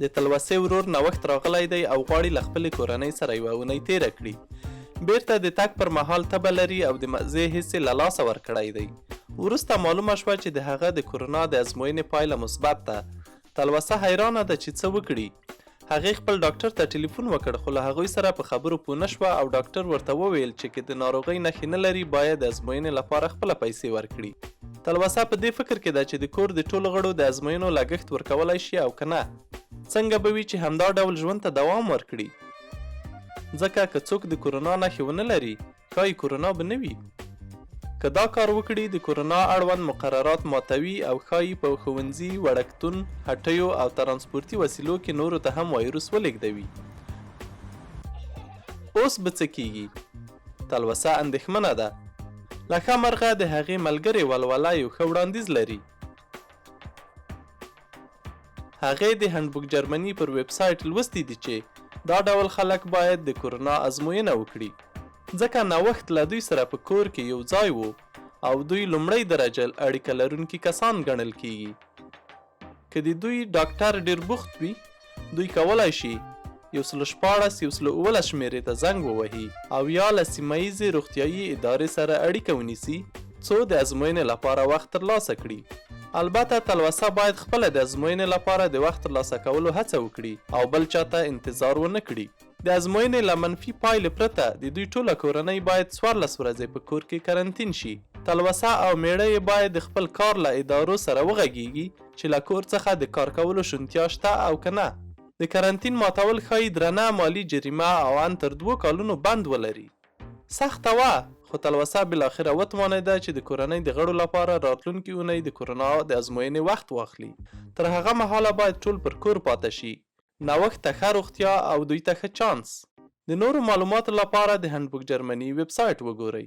د تلوسې ورور نوښت راغلی دی او غواړي له خپلې کورنۍ سره یوه اونۍ تیره کړي. بیرته د تګ پر مهال تبه لري او د مزې حس یې له لاسه ورکړی دی. وروسته معلومه شوه چې د هغه د کورونا د ازموینې پایله مثبت ده. تلوسه حیرانه ده چې څه وکړي. هغې خپل ډاکټر ته ټلیفون وکړ خو له هغوی سره په خبرو پوه نه شوه او ډاکټر ورته وویل چې که د ناروغۍ نښې نه لري باید د ازموینې لپاره خپله پیسې ورکړي. تلوسه په دې فکر کې ده چې د کور د ټولو غړو د ازموینو لګښت ورکولی شي او که نه. څنګه به وي چې همدا ډول ژوند ته دوام ورکړي؟ ځکه که څوک د کورونا نښې ونه لري ښایي کورونا به نه وي. که دا کار وکړي د کورونا اړوند مقررات ماتوي او ښایي په ښوونځي، وړکتون، هټیو او ترانسپورتي وسیلو کې نورو ته هم وایروس ولېږدوي. اوس به څه کیږي؟ تلوسه اندېښمنه ده. له ښه مرغه د هغې ملګرې ولوله یو ښه وړاندیز لري. هغې د هندبوک جرمني پر ویب سایټ لوستی دي چې دا ډول خلک باید د کورونا ازموینه وکړي ځکه نوښت له دوی سره په کور کې یو ځای وو او دوی لومړۍ درجه اړیکه لرونکي کسان ګڼل کیږي. که د دوی ډاکټر ډیر بوخت وي دوی کولی شي 114 119 شمیرې ته زنګ ووهي او یا له سیمه ییزې روغتیایي ادارې سره اړیکه ونیسي څو د ازموینې لپاره وخت ترلاسه کړي. البته تلوسه باید خپله د ازموینې لپاره د وخت ترلاسه کولو هڅه وکړي او بل چاته انتظار ونه کړي. د ازموینې له منفي پایلې پرته د دوی ټوله کورنۍ باید 14 ورځې په کور کې کرنتین شي. تلوسه او میړه یې باید د خپل کار له ادارو سره وغږیږي چې له کور څخه د کار کولو شونتیا شته او که نه. د کرنتین ماتول ښایي درنه مالی جریمه او ان تر 2 کالونو بند ولري. سخته وه خو تلوسه بالاخره وتوانېده چې د کورنۍ د غړو لپاره راتلونکې اونۍ د کورونا د ازموینې وخت واخلي. تر هغه مهاله باید ټول پر کور پاته شي. نوښت ته ښه روغتیا او دوی ته ښه چانس. د نورو معلوماتو لپاره د هندبوک جرمني ویب سایټ وګورئ.